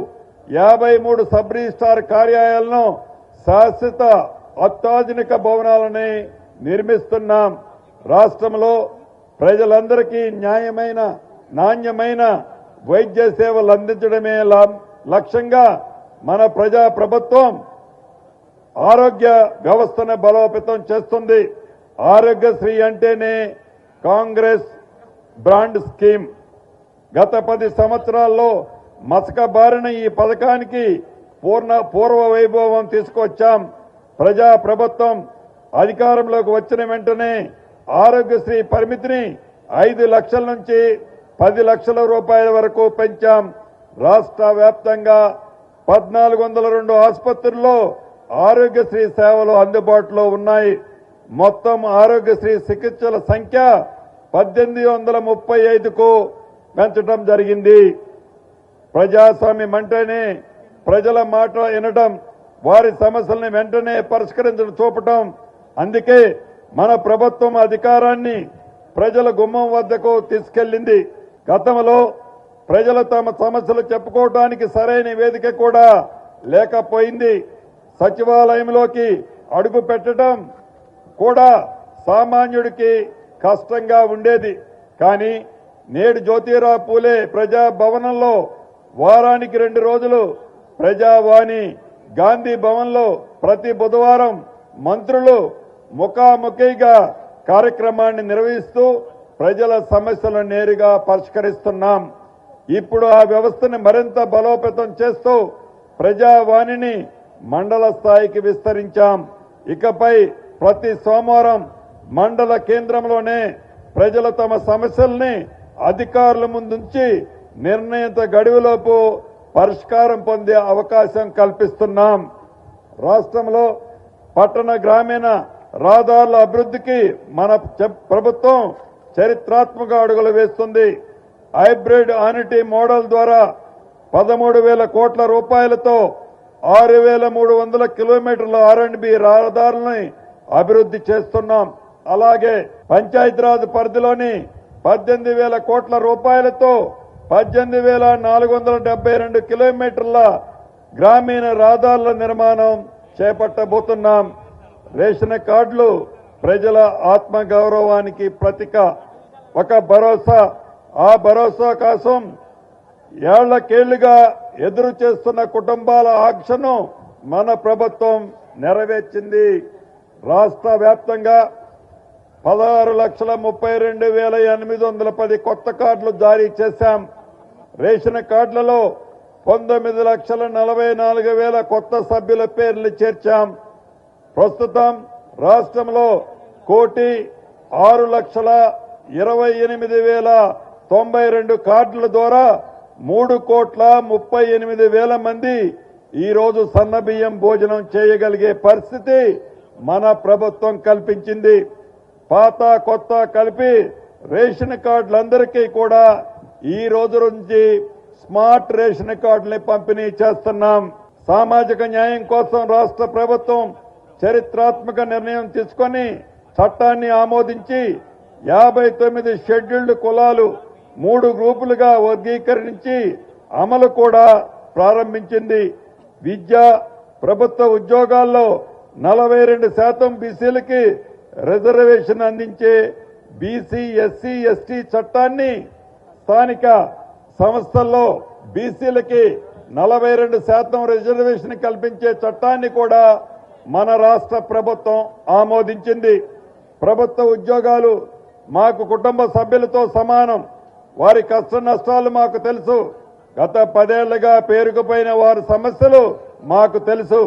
53 సబ్ రిజిస్ట్రార్ కార్యాలయాలను శాశ్వత అత్యాధునిక భవనాలని నిర్మిస్తున్నాం. రాష్ట్రంలో ప్రజలందరికీ న్యాయమైన, నాణ్యమైన వైద్య సేవలు అందించడమే లక్ష్యంగా మన ప్రజా ప్రభుత్వం ఆరోగ్య వ్యవస్థను బలోపేతం చేస్తుంది. ఆరోగ్యశ్రీ అంటేనే కాంగ్రెస్ బ్రాండ్ స్కీమ్. గత 10 సంవత్సరాల్లో మసకబారిన ఈ పథకానికి పూర్వ వైభవం తీసుకొచ్చాం. ప్రజా ప్రభుత్వం అధికారంలోకి వచ్చిన వెంటనే ఆరోగ్యశ్రీ పరిమితిని 5 లక్షల నుంచి 10 లక్షల రూపాయల వరకు పెంచాం. రాష్ట్ర వ్యాప్తంగా 1,402 ఆసుపత్రుల్లో ఆరోగ్యశ్రీ సేవలు అందుబాటులో ఉన్నాయి. మొత్తం ఆరోగ్యశ్రీ చికిత్సల సంఖ్య 1,835కు పెంచడం జరిగింది. ప్రజాస్వామ్యం అంటేనే ప్రజల మాట వినడం, వారి సమస్యల్ని వెంటనే పరిష్కరించడం చూపటం. అందుకే మన ప్రభుత్వం అధికారాన్ని ప్రజల గుమ్మం వద్దకు తీసుకెళ్లింది. గతంలో ప్రజలు తమ సమస్యలు చెప్పుకోవడానికి సరైన వేదిక కూడా లేకపోయింది. సచివాలయంలోకి అడుగు పెట్టడం కూడా సామాన్యుడికి కష్టంగా ఉండేది. కానీ నేడు జ్యోతిరావు పూలే ప్రజాభవనంలో వారానికి 2 రోజులు ప్రజావాణి గాంధీ భవన్లో ప్రతి బుధవారం మంత్రులు ముఖాముఖిగా కార్యక్రమాన్ని నిర్వహిస్తూ ప్రజల సమస్యలను నేరుగా పరిష్కరిస్తున్నాం. ఇప్పుడు ఆ వ్యవస్థను మరింత బలోపేతం చేస్తూ ప్రజావాణిని మండల స్థాయికి విస్తరించాం. ఇకపై ప్రతి సోమవారం మండల కేంద్రంలోనే ప్రజలు తమ సమస్యల్ని అధికారుల ముందుంచి నిర్ణీత గడువులోపు పరిష్కారం పొందే అవకాశం కల్పిస్తున్నాం. రాష్ట్రంలో పట్టణ గ్రామీణ రహదారుల అభివృద్ధికి మన ప్రభుత్వం చరిత్రాత్మక అడుగులు వేస్తుంది. హైబ్రిడ్ ఆనిటీ మోడల్ ద్వారా 13,000 కోట్ల రూపాయలతో 6,300 కిలోమీటర్ల R&B రహదారులని అభివృద్ధి చేస్తున్నాం. అలాగే పంచాయతీరాజ్ పరిధిలోని 18,000 కోట్ల రూపాయలతో 18,472 కిలోమీటర్ల గ్రామీణ రహదారుల నిర్మాణం చేపట్టబోతున్నాం. రేషన్ కార్డులు ప్రజల ఆత్మగౌరవానికి ప్రతీక. ఒక భరోసా. ఆ భరోసా కోసం ఏళ్లకేళ్లుగా ఎదురు చేస్తున్న కుటుంబాల ఆంక్షను మన ప్రభుత్వం నెరవేర్చింది. రాష్ట్ర వ్యాప్తంగా 16,32,810 కొత్త కార్డులు జారీ చేశాం. రేషన్ కార్డులలో 19,44,000 కొత్త సభ్యుల పేర్లు చేర్చాం. ప్రస్తుతం రాష్ట్రంలో 1,06,28,092 కార్డుల ద్వారా 3,38,000 మంది ఈ రోజు సన్నబియ్యం భోజనం చేయగలిగే పరిస్థితి మన ప్రభుత్వం కల్పించింది. పాత కొత్త కలిపి రేషన్ కార్డులందరికీ కూడా ఈ రోజు నుంచి స్మార్ట్ రేషన్ కార్డుల్ని పంపిణీ చేస్తున్నాం. సామాజిక న్యాయం కోసం రాష్ట్ర ప్రభుత్వం చరిత్రాత్మక నిర్ణయం తీసుకొని చట్టాన్ని ఆమోదించి 59 షెడ్యూల్డ్ కులాలు 3 గ్రూపులుగా వర్గీకరించి అమలు కూడా ప్రారంభించింది. విద్య, ప్రభుత్వ ఉద్యోగాల్లో 42% బీసీలకి రిజర్వేషన్ అందించే బీసీ, ఎస్సీ, ఎస్టీ చట్టాన్ని, స్థానిక సంస్థల్లో బీసీలకి 42% రిజర్వేషన్ కల్పించే చట్టాన్ని కూడా మన రాష్ట్ర ప్రభుత్వం ఆమోదించింది. ప్రభుత్వ ఉద్యోగాలు మాకు కుటుంబ సభ్యులతో సమానం. వారి కష్ట నష్టాలు మాకు తెలుసు. గత 10 ఏళ్లుగా పేరుకుపోయిన వారి సమస్యలు మాకు తెలుసు.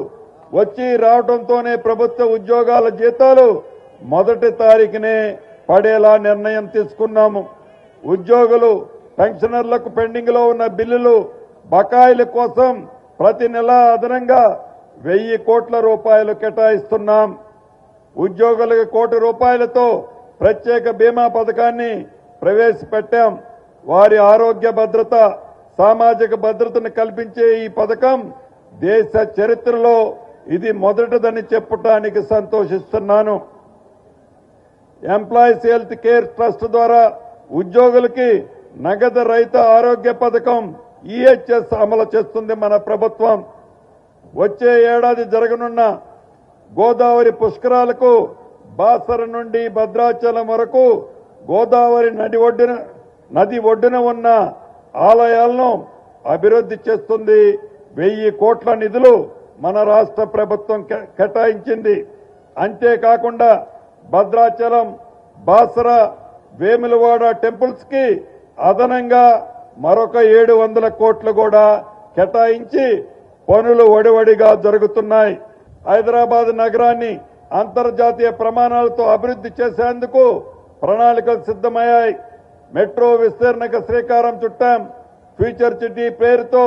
వచ్చి రావడంతోనే ప్రభుత్వ ఉద్యోగాల జీతాలు 1వ తారీఖునే పడేలా నిర్ణయం తీసుకున్నాము. ఉద్యోగులు, పెన్షనర్లకు పెండింగ్ లో ఉన్న బిల్లులు, బకాయిల కోసం ప్రతి నెల అదనంగా 1,000 కోట్ల రూపాయలు కేటాయిస్తున్నాం. ఉద్యోగులకు 1 కోటి రూపాయలతో ప్రత్యేక బీమా పథకాన్ని ప్రవేశపెట్టాం. వారి ఆరోగ్య భద్రత, సామాజిక భద్రతను కల్పించే ఈ పథకం దేశ చరిత్రలో ఇది మొదటిదని చెప్పడానికి సంతోషిస్తున్నాను. ఎంప్లాయీస్ హెల్త్ కేర్ ట్రస్ట్ ద్వారా ఉద్యోగులకి నగదు రహిత ఆరోగ్య పథకం ఈహెచ్ఎస్ అమలు చేస్తుంది మన ప్రభుత్వం. వచ్చే ఏడాది జరగనున్న గోదావరి పుష్కరాలకు బాసర నుండి భద్రాచలం వరకు గోదావరి నది ఒడ్డున ఉన్న ఆలయాలను అభివృద్ధి చేస్తుంది. 1,000 కోట్ల నిధులు మన రాష్ట్ర ప్రభుత్వం కేటాయించింది. అంతేకాకుండా భద్రాచలం, బాసర, వేములవాడ టెంపుల్స్ కి అదనంగా మరొక 700 కోట్లు కూడా కేటాయించి పనులు వడివడిగా జరుగుతున్నాయి. హైదరాబాద్ నగరాన్ని అంతర్జాతీయ ప్రమాణాలతో అభివృద్ధి చేసేందుకు ప్రణాళికలు సిద్దమయ్యాయి. మెట్రో విస్తరణకు శ్రీకారం చుట్టాం. ఫ్యూచర్ సిటీ పేరుతో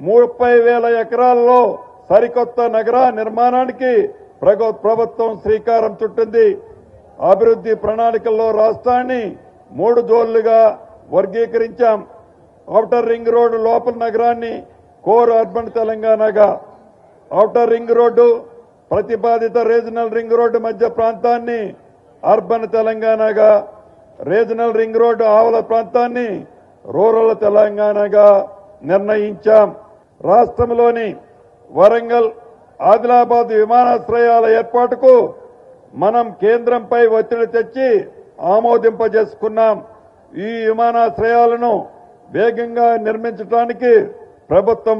30,000 ఎకరాల్లో సరికొత్త నగర నిర్మాణానికి ప్రభుత్వం శ్రీకారం చుట్టింది. అభివృద్ధి ప్రణాళికల్లో రాష్ట్రాన్ని 3 జోన్లుగా వర్గీకరించాం. ఔటర్ రింగ్ రోడ్డు లోపల నగరాన్ని కోర్ అర్బన్ తెలంగాణగా, ఔటర్ రింగ్ రోడ్డు, ప్రతిపాదిత రీజనల్ రింగ్ రోడ్డు మధ్య ప్రాంతాన్ని అర్బన్ తెలంగాణగా, రీజనల్ రింగ్ రోడ్డు ఆవల ప్రాంతాన్ని రూరల్ తెలంగాణగా నిర్ణయించాం. రాష్ట్రంలోని వరంగల్, ఆదిలాబాద్ విమానాశ్రయాల ఏర్పాటుకు మనం కేంద్రంపై ఒత్తిడి తెచ్చి ఆమోదింపజేసుకున్నాం. ఈ విమానాశ్రయాలను వేగంగా నిర్మించడానికి ప్రభుత్వం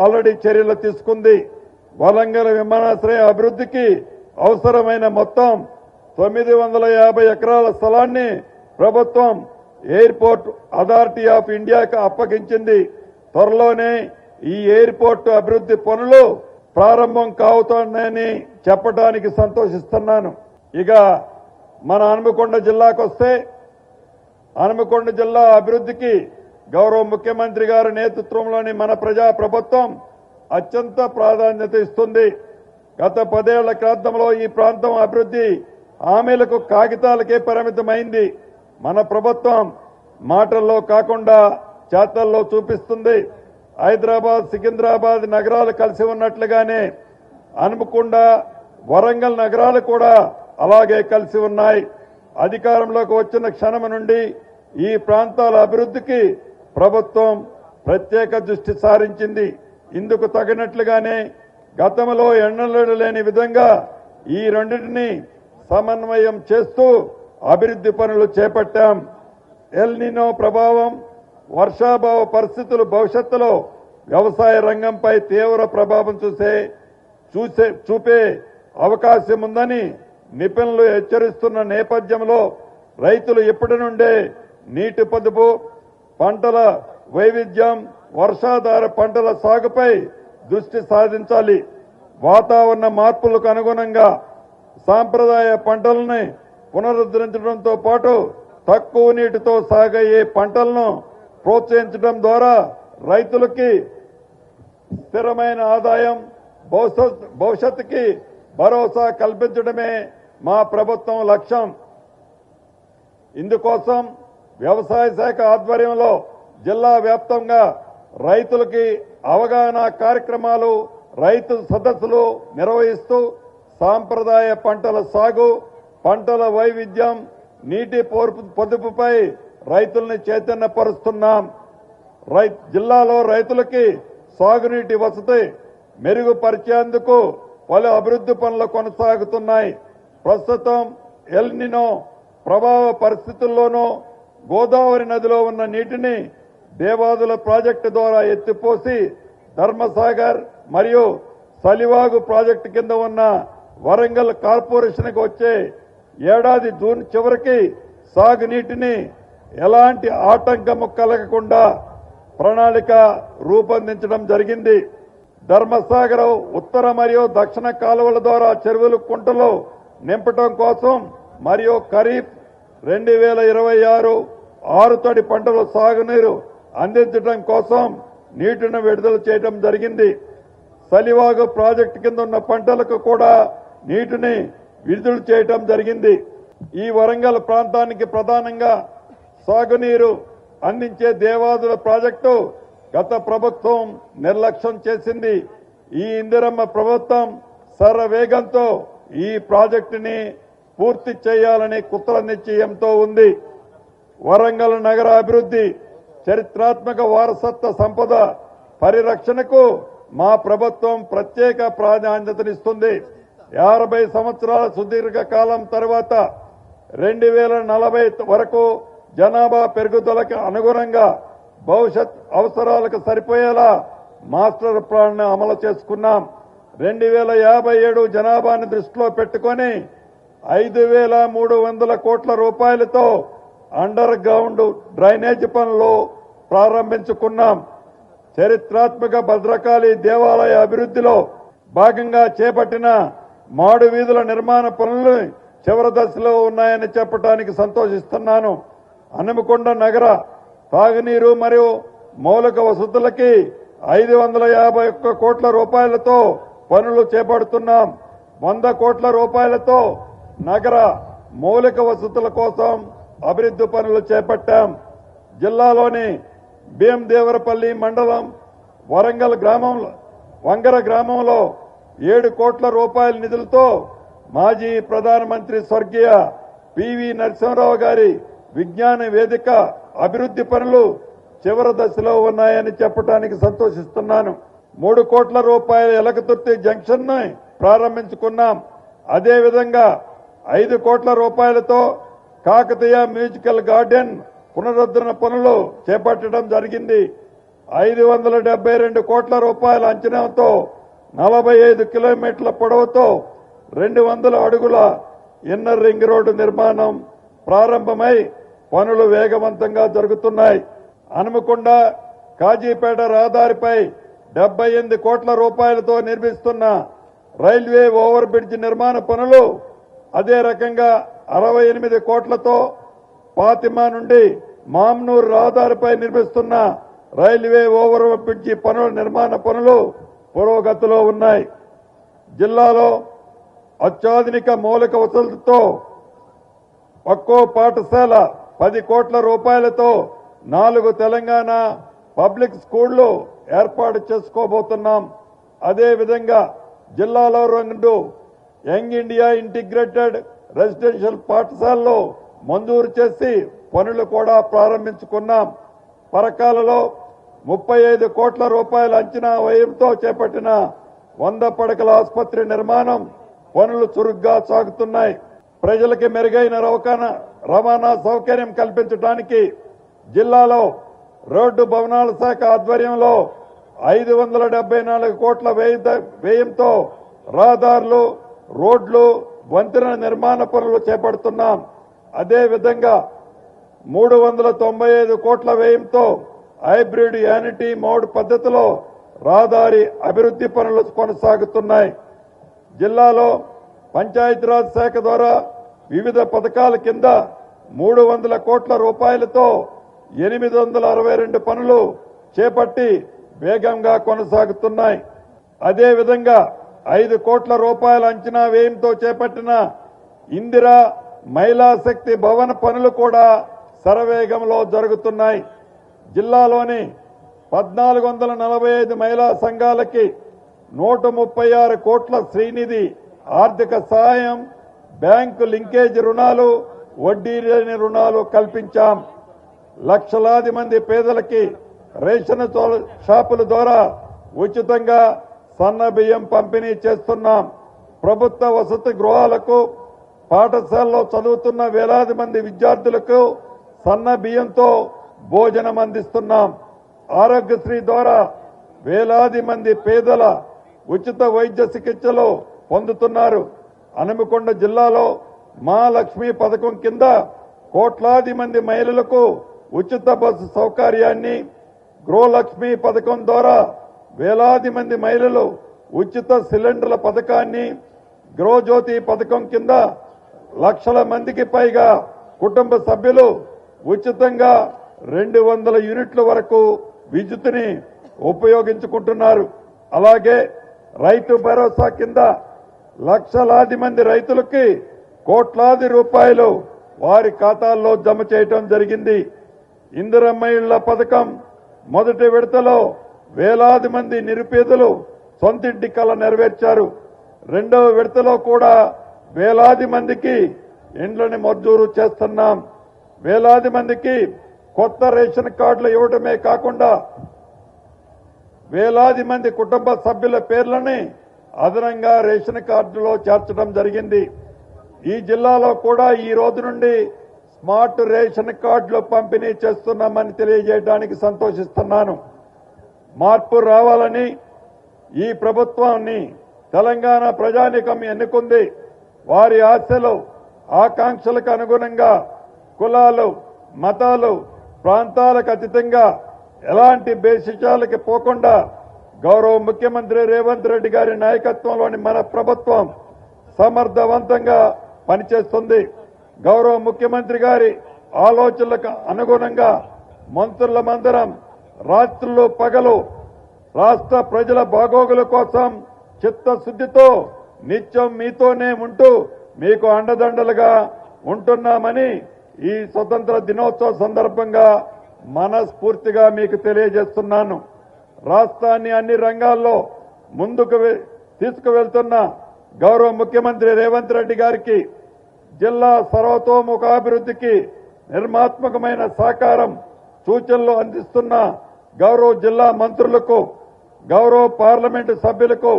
ఆల్రెడీ చర్యలు తీసుకుంది. వరంగల్ విమానాశ్రయ అభివృద్ధికి అవసరమైన మొత్తం 950 ఎకరాల స్థలాన్ని ప్రభుత్వం ఎయిర్పోర్ట్ అథారిటీ ఆఫ్ ఇండియాకు అప్పగించింది. త్వరలోనే ఈ ఎయిర్పోర్ట్ అభివృద్ధి పనులు ప్రారంభం కావుతున్నాయని చెప్పడానికి సంతోషిస్తున్నాను. ఇక మన హన్మకొండ జిల్లాకు వస్తే, హన్మకొండ జిల్లా అభివృద్ధికి గౌరవ ముఖ్యమంత్రి గారి నేతృత్వంలోని మన ప్రజా ప్రభుత్వం అత్యంత ప్రాధాన్యత ఇస్తుంది. గత 10 ఏళ్ల క్రితంలో ఈ ప్రాంతం అభివృద్ధి హామీలకు, కాగితాలకే పరిమితమైంది. మన ప్రభుత్వం మాటల్లో కాకుండా చేతల్లో చూపిస్తుంది. హైదరాబాద్, సికింద్రాబాద్ నగరాలు కలిసి ఉన్నట్లుగానే హన్మకొండ, వరంగల్ నగరాలు కూడా అలాగే కలిసి ఉన్నాయి. అధికారంలోకి వచ్చిన క్షణం నుండి ఈ ప్రాంతాల అభివృద్ధికి ప్రభుత్వం ప్రత్యేక దృష్టి సారించింది. ఇందుకు తగినట్లుగానే గతంలో ఎన్నడూ లేని విధంగా ఈ రెండింటిని సమన్వయం చేస్తూ అభివృద్ధి పనులు చేపట్టాం. ఎల్ నినో ప్రభావం, వర్షాభావ పరిస్థితులు భవిష్యత్తులో వ్యవసాయ రంగంపై తీవ్ర ప్రభావం చూపే అవకాశం ఉందని నిపుణులు హెచ్చరిస్తున్న నేపథ్యంలో రైతులు ఇప్పటి నుండే నీటి పొదుపు, పంటల వైవిధ్యం, వర్షాధార పంటల సాగుపై దృష్టి సాధించాలి. వాతావరణ మార్పులకు అనుగుణంగా సాంప్రదాయ పంటలని పునరుద్ధరించడంతో పాటు తక్కువ నీటితో సాగయ్యే పంటలను ప్రోత్సహించడం ద్వారా రైతులకి స్థిరమైన ఆదాయం, భవిష్యత్తుకి భరోసా కల్పించడమే మా ప్రభుత్వం లక్ష్యం. ఇందుకోసం వ్యవసాయ శాఖ ఆధ్వర్యంలో జిల్లా వ్యాప్తంగా రైతులకి అవగాహన కార్యక్రమాలు, రైతు సదస్సులు నిర్వహిస్తూ సాంప్రదాయ పంటల సాగు, పంటల వైవిధ్యం, నీటి పొదుపుపై రైతుల్ని చైతన్యపరుస్తున్నాం. జిల్లాలో రైతులకి సాగునీటి వసతి మెరుగుపరిచేందుకు పలు అభివృద్ధి పనులు కొనసాగుతున్నాయి. ప్రస్తుతం ఎల్ నినో ప్రభావ పరిస్థితుల్లోనూ గోదావరి నదిలో ఉన్న నీటిని దేవాదుల ప్రాజెక్టు ద్వారా ఎత్తిపోసి ధర్మసాగర్ మరియు సలివాగు ప్రాజెక్టు కింద ఉన్న వరంగల్ కార్పొరేషన్కి వచ్చే ఏడాది జూన్ చివరికి సాగునీటిని ఎలాంటి ఆటంకము కలగకుండా ప్రణాళిక రూపొందించడం జరిగింది. ధర్మసాగర్ ఉత్తర మరియు దక్షిణ కాలువల ద్వారా చెరువులు, కుంటలు నింపటం కోసం మరియు ఖరీఫ్ 2026 ఆరుతడి పంటల సాగునీరు అందించడం కోసం నీటిని విడుదల చేయడం జరిగింది. సలివాగు ప్రాజెక్టు కింద ఉన్న పంటలకు కూడా నీటిని విడుదల చేయడం జరిగింది. ఈ వరంగల్ ప్రాంతానికి ప్రధానంగా సాగునీరు అందించే దేవాదుల ప్రాజెక్టు గత ప్రభుత్వం నిర్లక్ష్యం చేసింది. ఈ ఇందిరమ్మ ప్రభుత్వం శరవేగంతో ఈ ప్రాజెక్టుని పూర్తి చేయాలని కుట్ర నిశ్చయంతో ఉంది. వరంగల్ నగర అభివృద్ధి, చరిత్రాత్మక వారసత్వ సంపద పరిరక్షణకు మా ప్రభుత్వం ప్రత్యేక ప్రాధాన్యతనిస్తుంది. 50 సంవత్సరాల సుదీర్ఘ కాలం తర్వాత 2040 వరకు జనాభా పెరుగుదలకు అనుగుణంగా భవిష్యత్ అవసరాలకు సరిపోయేలా మాస్టర్ ప్లాన్ అమలు చేసుకున్నాం. 2057 జనాభాను దృష్టిలో పెట్టుకుని 5,300 కోట్ల రూపాయలతో అండర్ గ్రౌండ్ డ్రైనేజ్ పనులు ప్రారంభించుకున్నాం. చరిత్రాత్మక భద్రకాళి దేవాలయ అభివృద్ధిలో భాగంగా చేపట్టిన మాడు వీధుల నిర్మాణ పనులు చివరి దశలో ఉన్నాయని చెప్పడానికి సంతోషిస్తున్నాను. హన్మకొండ నగర తాగునీరు మరియు మౌలిక వసతులకి 551 కోట్ల రూపాయలతో పనులు చేపడుతున్నాం. 100 కోట్ల రూపాయలతో నగర మౌలిక వసతుల కోసం అభివృద్ధి పనులు చేపట్టాం. జిల్లాలోని భీమదేవరపల్లి మండలం వంగర గ్రామంలో 7 కోట్ల రూపాయల నిధులతో మాజీ ప్రధానమంత్రి స్వర్గీయ పివి నరసింహారావు గారి విజ్ఞాన వేదిక అభివృద్ధి పనులు చివరి దశలో ఉన్నాయని చెప్పడానికి సంతోషిస్తున్నాను. 3 కోట్ల రూపాయల ఎలకతుర్తి జంక్షన్ ని ప్రారంభించుకున్నాం. అదేవిధంగా 5 కోట్ల రూపాయలతో కాకతీయ మ్యూజికల్ గార్డెన్ పునరుద్ధరణ పనులు చేపట్టడం జరిగింది. 572 కోట్ల రూపాయల అంచనాతో 45 కిలోమీటర్ల పొడవుతో 200 అడుగుల ఇన్నర్ రింగ్ రోడ్డు నిర్మాణం ప్రారంభమై పనులు వేగవంతంగా జరుగుతున్నాయి. హనుమకొండ కాజీపేట రహదారిపై 78 కోట్ల రూపాయలతో నిర్మిస్తున్న రైల్వే ఓవర్ బ్రిడ్జ్ నిర్మాణ పనులు, అదే రకంగా 68 కోట్లతో ఫాతిమా నుండి మామ్నూర్ రహదారిపై నిర్మిస్తున్న రైల్వే ఓవర్ బ్రిడ్జి పనుల నిర్మాణ పనులు పురోగతిలో ఉన్నాయి. జిల్లాలో అత్యాధునిక మౌలిక వసతులతో ఒక్కో పాఠశాల 10 కోట్ల రూపాయలతో 4 తెలంగాణ పబ్లిక్ స్కూళ్లు ఏర్పాటు చేసుకోబోతున్నాం. అదేవిధంగా జిల్లాలో 2 యంగ్ ఇండియా ఇంటిగ్రేటెడ్ రెసిడెన్షియల్ పాఠశాలలో మంజూరు చేసి పనులు కూడా ప్రారంభించుకున్నాం. పరకాలలో 35 కోట్ల రూపాయల అంచనా వ్యయంతో చేపట్టిన 100 పడకల ఆసుపత్రి నిర్మాణం పనులు చురుగ్గా సాగుతున్నాయి. ప్రజలకి మెరుగైన రవాణా సౌకర్యం కల్పించడానికి జిల్లాలో రోడ్డు భవనాల శాఖ ఆధ్వర్యంలో 574 కోట్ల వ్యయంతో రహదారులు, రోడ్లు, వంతెన నిర్మాణ పనులు చేపడుతున్నాం. అదేవిధంగా 395 కోట్ల వ్యయంతో హైబ్రిడ్ యానిటీ మోడ్ పద్ధతిలో రహదారి అభివృద్ధి పనులు కొనసాగుతున్నాయి. జిల్లాలో పంచాయతీరాజ్ శాఖ ద్వారా వివిధ పథకాల కింద 300 కోట్ల రూపాయలతో 862 పనులు చేపట్టి వేగంగా కొనసాగుతున్నాయి. అదేవిధంగా 5 కోట్ల రూపాయల అంచనా వ్యయంతో చేపట్టిన ఇందిరా మహిళా శక్తి భవన పనులు కూడా శరవేగంలో జరుగుతున్నాయి. జిల్లాలోని 1445 మహిళా సంఘాలకి 136 కోట్ల శ్రీనిధి ఆర్థిక సహాయం, బ్యాంకు లింకేజ్ రుణాలు, వడ్డీ లేని రుణాలు కల్పించాం. లక్షలాది మంది పేదలకి రేషన్ షాపుల ద్వారా ఉచితంగా సన్న బియ్యం పంపిణీ చేస్తున్నాం. ప్రభుత్వ వసతి గృహాలకు, పాఠశాలలో చదువుతున్న వేలాది మంది విద్యార్థులకు సన్న బియ్యంతో భోజనం అందిస్తున్నాం. ఆరోగ్యశ్రీ ద్వారా వేలాది మంది పేదల ఉచిత వైద్య చికిత్సలు పొందుతున్నారు. హనుమకొండ జిల్లాలో మహాలక్ష్మి పథకం కింద కోట్లాది మంది మహిళలకు ఉచిత బస్సు సౌకర్యాన్ని, గృహలక్ష్మి పథకం ద్వారా వేలాది మంది మహిళలు ఉచిత సిలిండర్ల పథకాన్ని, గృహజ్యోతి పథకం కింద లక్షల మందికి పైగా కుటుంబ సభ్యులు ఉచితంగా 200 యూనిట్ల వరకు విద్యుత్తుని ఉపయోగించుకుంటున్నారు. అలాగే రైతు భరోసా కింద లక్షలాది మంది రైతులకి కోట్లాది రూపాయలు వారి ఖాతాల్లో జమ చేయడం జరిగింది. ఇందిరమ్మ ఇళ్ల పథకం మొదటి విడతలో వేలాది మంది నిరుపేదలు సొంతింటి కల నెరవేర్చారు. రెండవ విడతలో కూడా వేలాది మందికి ఇండ్లని మంజూరు చేస్తున్నాం. వేలాది మందికి కొత్త రేషన్ కార్డులు ఇవ్వడమే కాకుండా వేలాది మంది కుటుంబ సభ్యుల పేర్లని అదనంగా రేషన్ కార్డులో చేర్చడం జరిగింది. ఈ జిల్లాలో కూడా ఈ రోజు నుండి స్మార్ట్ రేషన్ కార్డులు పంపిణీ చేస్తున్నామని తెలియజేయడానికి సంతోషిస్తున్నాను. మార్పు రావాలని ఈ ప్రభుత్వాన్ని తెలంగాణ ప్రజానీకం ఎన్నుకుంది. వారి ఆశలు, ఆకాంక్షలకు అనుగుణంగా కులాలు, మతాలు, ప్రాంతాలకు అతీతంగా ఎలాంటి బేసిజాలకి పోకుండా గౌరవ ముఖ్యమంత్రి రేవంత్ రెడ్డి గారి నాయకత్వంలోని మన ప్రభుత్వం సమర్థవంతంగా పనిచేస్తుంది. గౌరవ ముఖ్యమంత్రి గారి ఆలోచనలకు అనుగుణంగా మంత్రులమందరం రాత్రులు పగలు రాష్ట్ర ప్రజల బాగోగుల కోసం చిత్తశుద్ధితో నిత్యం మీతోనే ఉంటూ మీకు అండదండలుగా ఉంటున్నామని ఈ స్వతంత్ర దినోత్సవ సందర్భంగా మనస్ఫూర్తిగా మీకు తెలియజేస్తున్నాను. రాష్ట్రాన్ని అన్ని రంగాల్లో ముందుకు తీసుకువెళ్తున్న గౌరవ ముఖ్యమంత్రి రేవంత్ రెడ్డి గారికి జిల్లా సర్వతోముఖాభివృద్ధికి నిర్మాత్మకమైన సహకారం సూచనలు అందిస్తున్న గౌరవ జిల్లా మంత్రులకు, గౌరవ పార్లమెంటు సభ్యులకు,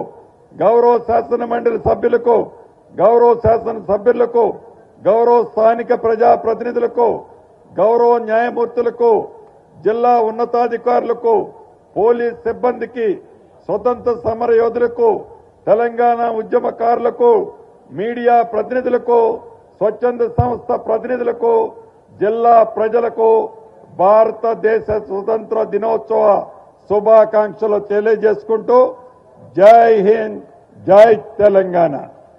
గౌరవ శాసన మండలి సభ్యులకు, గౌరవ శాసన సభ్యులకు, గౌరవ స్థానిక ప్రజాప్రతినిధులకు, గౌరవ న్యాయమూర్తులకు, జిల్లా ఉన్నతాధికారులకు, పోలీస్ సిబ్బందికి, స్వతంత్ర సమర యోధులకు, తెలంగాణ ఉద్యమకారులకు, మీడియా ప్రతినిధులకు, స్వచ్ఛంద సంస్థ ప్రతినిధులకు, జిల్లా ప్రజలకు భారతదేశ స్వతంత్ర దినోత్సవ శుభాకాంక్షలు తెలియజేసుకుంటూ జై హింద్, జై తెలంగాణ.